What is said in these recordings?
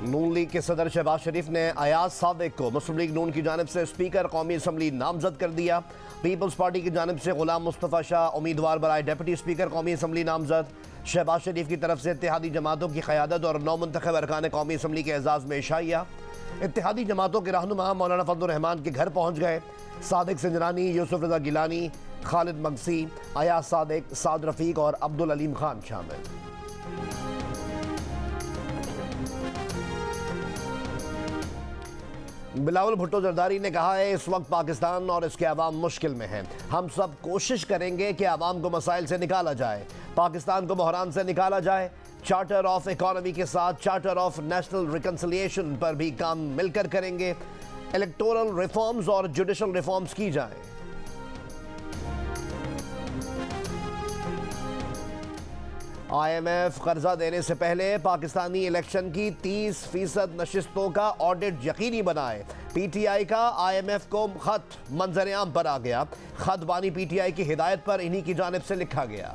नून league के सदर शहबाज शरीफ ने अयाज सादिक को मुस्लिम लीग नून की जानिब से स्पीकर कौमी असम्बली नामजद कर दिया। पीपल्स पार्टी की जानिब से गुलाम मुस्तफ़ा शाह उम्मीदवार बराए डिप्टी स्पीकर कौमी असम्बली नामजद। शहबाज शरीफ की तरफ से इत्तेहादी जमातों की क़यादत और नौ मुंतखब अरकान कौमी असम्बली के एजाज़ में इशाइया। इत्तेहादी जमातों के रहनुमा मौलाना फजलुर रहमान के घर पहुँच गए। सादिक सिंजरानी, यूसुफ रज़ा गिलानी, खालिद मगसी, अयाज सादिक, साद रफ़ीक और अब्दुल अलीम खान शामिल। बिलावल भुट्टो जरदारी ने कहा है, इस वक्त पाकिस्तान और इसके अवाम मुश्किल में हैं। हम सब कोशिश करेंगे कि अवाम को मसाइल से निकाला जाए, पाकिस्तान को बहरान से निकाला जाए। चार्टर ऑफ इकॉनमी के साथ चार्टर ऑफ नेशनल रिकन्सिलिएशन पर भी काम मिलकर करेंगे। इलेक्टोरल रिफॉर्म्स और जुडिशल रिफॉर्म्स की जाएं। IMF कर्जा देने से पहले पाकिस्तानी इलेक्शन की 30% नशिस्तों का ऑडिट यकीनी बनाए। PTI का IMF को खत मंजर आम पर आ गया। खत बानी PTI की हिदायत पर इन्हीं की जानिब से लिखा गया।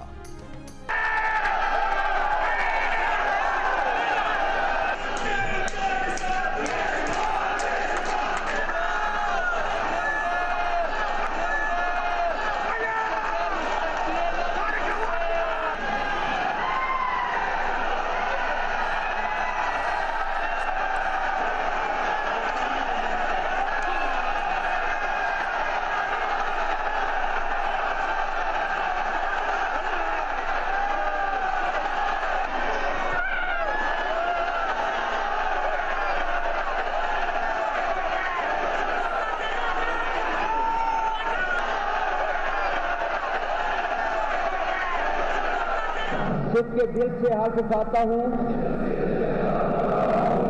के दिल से हल्फ उठाता हूं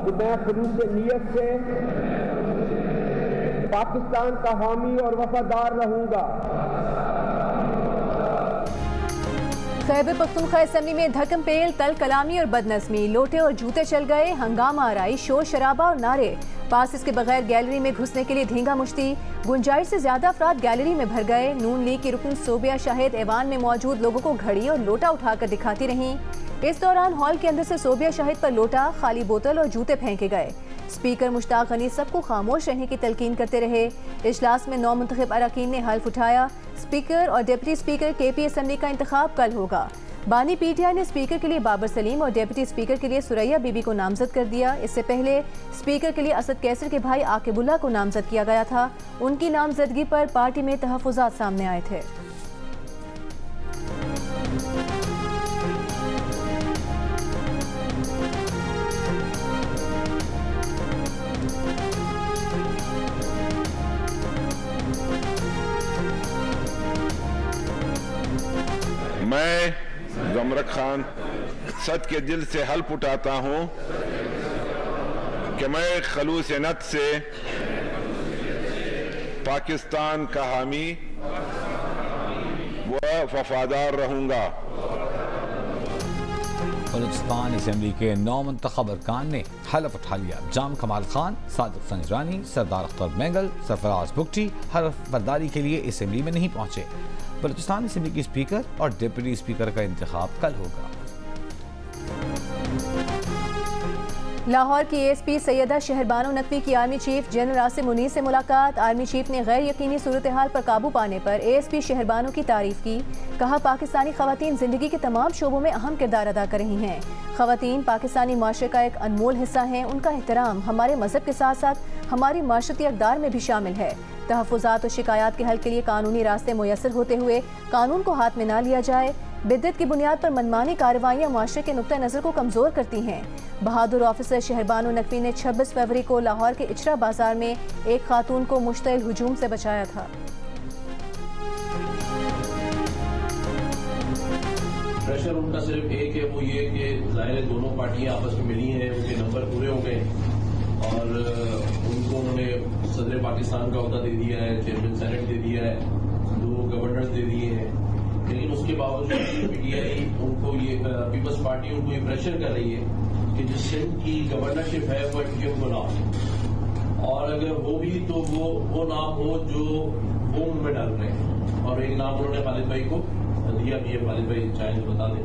कि मैं खुलूस नीयत से पाकिस्तान का हामी और वफादार रहूंगा। खैबर पख्तूनख्वा असेंबली में धक्म पेल, तल कलामी और बदनज़मी, लोटे और जूते चल गए, हंगामा आराई, शोर शराबा और नारे। पासिस के बगैर गैलरी में घुसने के लिए धींगा मुश्ती, गुंजाइश से ज्यादा अफराद गैलरी में भर गए। नून लीग की रुकन सोबिया शाहिद ऐवान में मौजूद लोगों को घड़ी और लोटा उठाकर दिखाती रहीं। इस दौरान हॉल के अंदर से सोबिया शाहिद पर लोटा, खाली बोतल और जूते फेंके गए। स्पीकर मुश्ताक गनी सबको खामोश रहने की तलकीन करते रहे। इजलास में 9 मुंतखब अरकान ने हल्फ उठाया। स्पीकर और डिप्टी स्पीकर KP असम्बली का इंतखाब कल होगा। बानी PTI ने स्पीकर के लिए बाबर सलीम और डिप्टी स्पीकर के लिए सुरैया बीबी को नामजद कर दिया। इससे पहले स्पीकर के लिए असद कैसर के भाई आकिबुल्ला को नामजद किया गया था। उनकी नामजदगी पर पार्टी में तहफ़्फ़ुज़ात सामने आए थे। मैं ज़मरक खान सद के दिल से हल्फ उठाता हूं कि मैं खलूस नत से पाकिस्तान का हामी व वफादार रहूंगा। बलूचिस्तान असम्बली के 9 मुंतखब अरकान ने हल्फ उठा लिया। जाम कमाल खान, सादिक संजरानी, सरदार अख्तर मैंगल, सरफराज बुगटी हल्फ बर्दारी के इस असम्बली में नहीं पहुंचे। बलूचिस्तान असम्बली की स्पीकर और डिप्टी स्पीकर का इंतखाब कल होगा। लाहौर की ASP सैयदा शहरबानो नकवी की army chief general Asim Munir से मुलाकात। आर्मी चीफ ने गैर यकीनी सूरत हाल पर काबू पाने पर ASP शहरबानो की तारीफ की। कहा, पाकिस्तानी खवातीन जिंदगी के तमाम शोबों में अहम किरदार अदा कर रही हैं। खवातीन पाकिस्तानी माशरे का एक अनमोल हिस्सा हैं। उनका एहतराम हमारे मजहब के साथ साथ हमारी माशरती अक़दार में भी शामिल है। तहफ़्फ़ुज़ात और शिकायत के हल के लिए कानूनी रास्ते मुयस्सर होते हुए कानून को हाथ में ना लिया जाए। बिद्दत की बुनियाद पर मनमानी कार्रवाइयाँ माशरे के नुक्ता नज़र को कमज़ोर करती हैं। बहादुर ऑफिसर शहरबानो नकवी ने 26 फरवरी को लाहौर के इचरा बाजार में एक खातून को मुश्तइल हुजूम से बचाया था। प्रेशर उनका सिर्फ एक है, वो ये कि जाहिर है दोनों पार्टियां आपस में मिली हैं, उनके नंबर पूरे हो गए और उनको उन्होंने सदर पाकिस्तान का ओहदा दे दिया है, चेयरमैन सेनेट दे दिया है, 2 गवर्नर्स दे दिए हैं। लेकिन उसके बावजूद PTI उनको ये पीपल्स पार्टी उनको ये प्रेशर कर रही है कि जो सिंध की गवर्नरशिप है वो उनको ना हो, और अगर वो भी तो वो नाम हो जो वो में डाल रहे हैं। और एक नाम उन्होंने खालिद भाई को दिया भी है। खालिद भाई चाहे बता दें।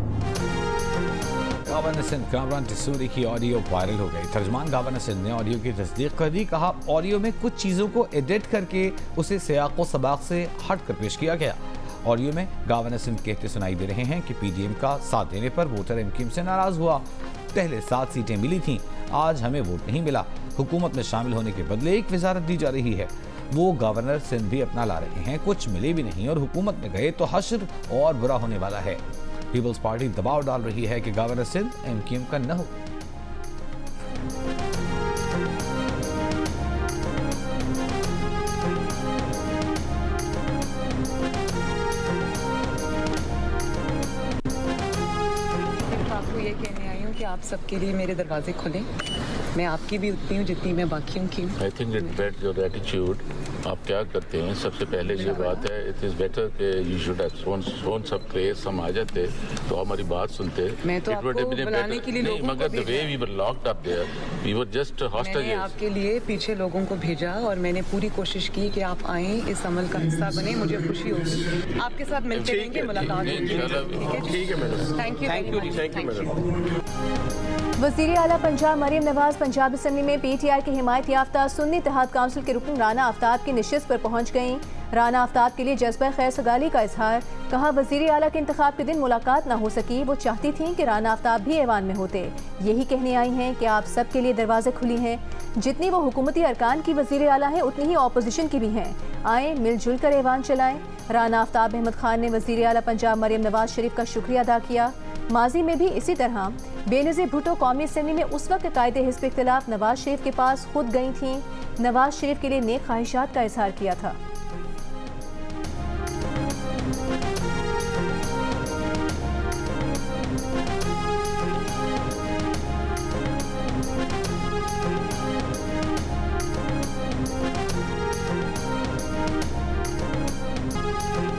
गवर्नर सिंध कामरान टिसूरी की ऑडियो वायरल हो गई। तर्जमान गवर्नर सिंध ने ऑडियो की तस्दीक कर दी। कहा ऑडियो में कुछ चीज़ों को एडिट करके उसे सियाक़ व सबाक़ से हट कर पेश किया गया। ऑडियो में गवर्नर सिंध कहते सुनाई दे रहे हैं कि पीडीएम का साथ देने पर वोटर एमक्यूएम से नाराज हुआ। पहले 7 सीटें मिली थीं, आज हमें वोट नहीं मिला। हुकूमत में शामिल होने के बदले एक वजारत दी जा रही है, वो गवर्नर सिंध भी अपना ला रहे हैं। कुछ मिले भी नहीं और हुकूमत में गए तो हश्र और बुरा होने वाला है। पीपल्स पार्टी दबाव डाल रही है कि गवर्नर सिंध एमक्यूएम का न हो। आपको ये कहने आई हूँ कि आप सबके लिए मेरे दरवाजे खुले। मैं आपकी भी उतनी हूँ जितनी मैं बाकियों की हूँ। I think it bet your attitude. आप क्या करते हैं, सबसे पहले ये बात है, इट इज़ बेटर कि you should have shown some place. हम आ जाते तो हमारी बात सुनते। मैं तो आपको बुलाने के लिए नहीं, मगर the way we were locked up there, we were just hostages. मैंने आपके लिए पीछे लोगों को भेजा और मैंने पूरी कोशिश की कि आप आएँ, इस अमल का हिस्सा बने। मुझे खुशी होगी, आपके साथ मिलते रहेंगे, मुलाकात होगी। ठीक है मैडम, थैंक यू। वज़ीर आला पंजाब मरियम नवाज पंजाब असम्बली में पीटीआई की हिमायत याफ्ता सुन्नी इत्तेहाद काउंसिल के रुकन राना आफ्ताब की नशिस्त पर पहुंच गईं। राना आफ्ताब के लिए जज्बा खैर सगाली का इजहार। कहा वज़ीर आला के इंतखाब के दिन मुलाकात न हो सकी, वो चाहती थीं कि राना आफ्ताब भी ऐवान में होते। यही कहने आई हैं कि आप सब के लिए दरवाजे खुली हैं। जितनी वो हुकूमती अरकान की वज़ीर आला हैं, उतनी ही ऑपोजिशन की भी हैं। आएँ मिलजुल कर ऐवान चलाएँ। राना आफ्ताब अहमद खान ने वज़ीर आला पंजाब मरियम नवाज शरीफ का शुक्रिया अदा किया। माजी में भी इसी तरह बेनज़ीर भुट्टो कौमी असम्बली में उस वक्त कायदे हिज़्ब इख्तिलाफ नवाज शरीफ के पास खुद गई थीं। नवाज शरीफ के लिए नेक ख्वाहिशात का इजहार किया था।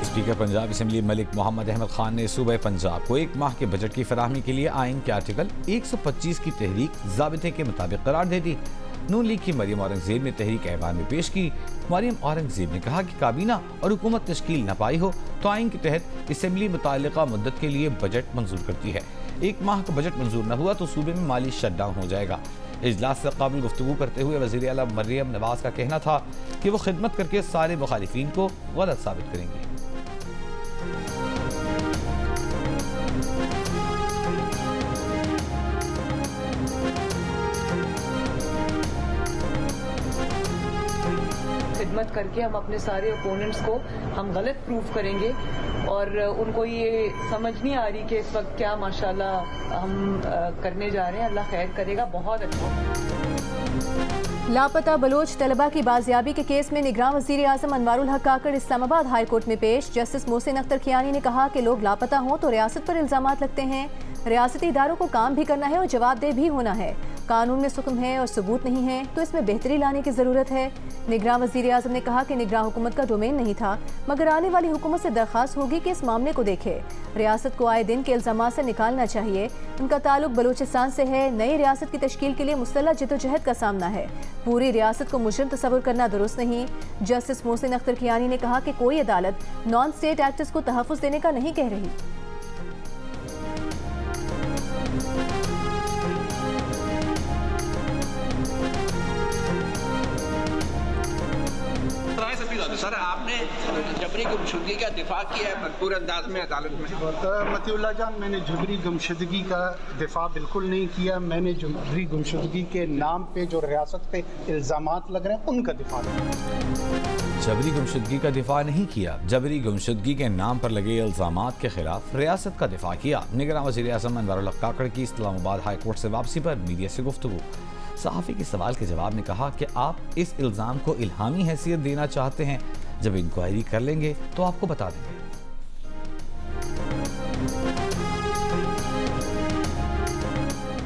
स्पीकर पंजाब असम्बली मलिक मोहम्मद अहमद खान ने सूबे पंजाब को 1 माह के बजट की फराहमी के लिए आइन के आर्टिकल 125 की तहरीक ज़ाबिते के मुताबिक करार दे दी। नून लीग की मरियम औरंगजेब ने तहरीक ऐवान में पेश की। मरियम औरंगजेब ने कहा कि काबीना और हुकूमत तश्कील न पाई हो तो आइन के तहत असम्बली मुताल्लिका मुद्दत के लिए बजट मंजूर करती है। 1 माह का बजट मंजूर न हुआ तो सूबे में माली शटडाउन हो जाएगा। इजलास से काबिल गुफ्तगू करते हुए वज़ीर आला मरियम नवाज का कहना था कि वो खिदमत करके सारे मुखालिफिन को गलत साबित करेंगी। खिदमत करके हम अपने सारे ओपोनेंट्स को हम गलत प्रूफ करेंगे और उनको ये समझ नहीं आ रही कि इस वक्त क्या माशाल्लाह हम करने जा रहे हैं। अल्लाह खैर करेगा। बहुत अच्छा। लापता बलोच तलबा की बाजियाबी के केस में निगरान वज़ीर आज़म अनवारुल हक काकड़ इस्लामाबाद हाई कोर्ट में पेश। जस्टिस मोहसिन अख्तर खियानी ने कहा कि लोग लापता हों तो रियासत पर इल्जामात लगते हैं। रियासती इदारों को काम भी करना है और जवाबदेह भी होना है। कानून में सुकम है और सबूत नहीं है तो इसमें बेहतरी लाने की ज़रूरत है। निगरान वज़ीर आज़म ने कहा कि निगरान हुकूमत का डोमेन नहीं था, मगर आने वाली हुकूमत से दरख्वास्त होगी कि इस मामले को देखे। रियासत को आए दिन के इल्जामात से निकालना चाहिए। उनका ताल्लुक बलूचिस्तान से है। नई रियासत की तश्कील के लिए मुस्तल्ला जद्दोजहद का सामना है। पूरी रियासत को मुजरिम तस्वुर करना दुरुस्त नहीं। जस्टिस मोहसिन अख्तर खियानी ने कहा कि कोई अदालत नॉन स्टेट एक्टर्स को तहफ़्फ़ुज़ देने का नहीं कह रही। सर, आपने जबरी गुमशुदगी का दिफा किया है भरपूर अंदाज में अदालत में। मतीउल्लाह जान, मैंने जबरी गुमशुदगी का दिफा बिल्कुल नहीं किया। मैंने जबरी गुमशुदगी के नाम पे जो रियासत पे इल्ज़ामात लग रहे हैं उनका दिफा किया। जबरी गुमशुदगी का दिफा नहीं किया, जबरी गुमशुदगी के नाम पर लगे इल्ज़ामात के खिलाफ रियासत का दिफा किया। निगरान वज़ीर आज़म अनवारुल हक काकड़ की इस्लामाबाद हाई कोर्ट से वापसी पर मीडिया से गुफ्तगू। सहाफ़ी के सवाल के जवाब में कहा कि आप इस इल्ज़ाम को इल्हामी हैसियत देना चाहते हैं, जब इंक्वायरी कर लेंगे तो आपको बता देंगे।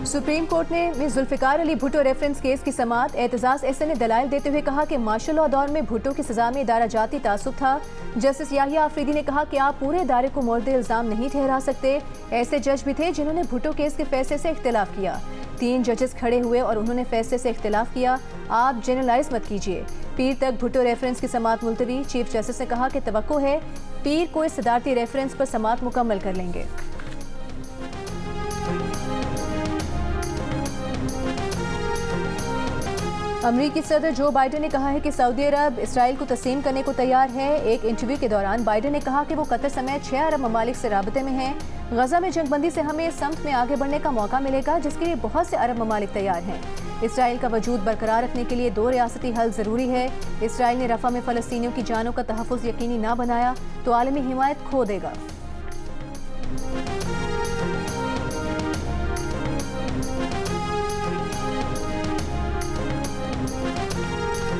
सुप्रीम कोर्ट ने जुल्फ़िकार अली भुट्टो रेफरेंस केस की समाअत। एतजाज़ एसए ने दलाइल देते हुए कहा कि मार्शल लॉ दौर में भुट्टो की सजा में इदारा जाती तासुब था। जस्टिस याहिया आफरीदी ने कहा कि आप पूरे इदारे को मोर्द इल्ज़ाम नहीं ठहरा सकते। ऐसे जज भी थे जिन्होंने भुट्टो केस के फैसले से इख्तिलाफ किया। 3 जजेस खड़े हुए और उन्होंने फैसले से इख्तिलाफ किया। आप जनरलाइज मत कीजिए। पीर तक भुट्टो रेफरेंस की समाअत मुलतवी। चीफ जस्टिस ने कहा कि तवक्को है पीर को इस सदारती रेफरेंस पर समाअत मुकम्मल कर लेंगे। अमरीकी सदर जो बाइडेन ने कहा है कि सऊदी अरब इसराइल को तस्लीम करने को तैयार है। एक इंटरव्यू के दौरान बाइडेन ने कहा कि वो कतर समेत 6 अरब ममालिक से राबते में हैं। गजा में जंगबंदी से हमें समत में आगे बढ़ने का मौका मिलेगा, जिसके लिए बहुत से अरब ममालिक तैयार हैं। इसराइल का वजूद बरकरार रखने के लिए 2 रियासती हल जरूरी है। इसराइल ने रफा में फ़लस्तीनियों की जानों का तहफ़्फ़ुज़ यकीनी ना बनाया तो आलमी हिमायत खो देगा।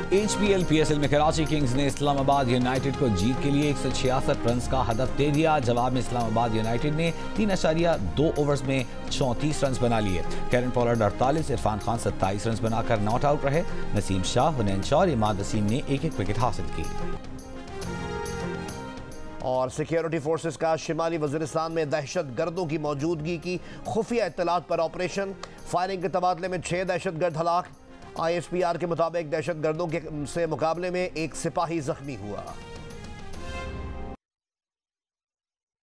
HPL PSL में कराची किंग्स ने इस्लामाबाद यूनाइटेड को जीत के लिए 166 रन का हदफ दे दिया। जवाब में इस्लामाबाद यूनाइटेड ने 3.2 ओवर्स में 34 रन बना लिए। Kieron Pollard 48, Irfan Khan 27 run बनाकर नॉट आउट रहे। नसीम शाह, हुनैन शाह और इमाद वसीम ने एक विकेट हासिल की। और सिक्योरिटी फोर्सेस का शिमाली वज़ीरिस्तान में दहशत गर्दों की मौजूदगी की खुफिया इत्तलात पर ऑपरेशन। फायरिंग के तबादले में 6 दहशतगर्द हलाक। ISPR के मुताबिक दहशत गर्दों के से मुकाबले में एक सिपाही जख्मी हुआ।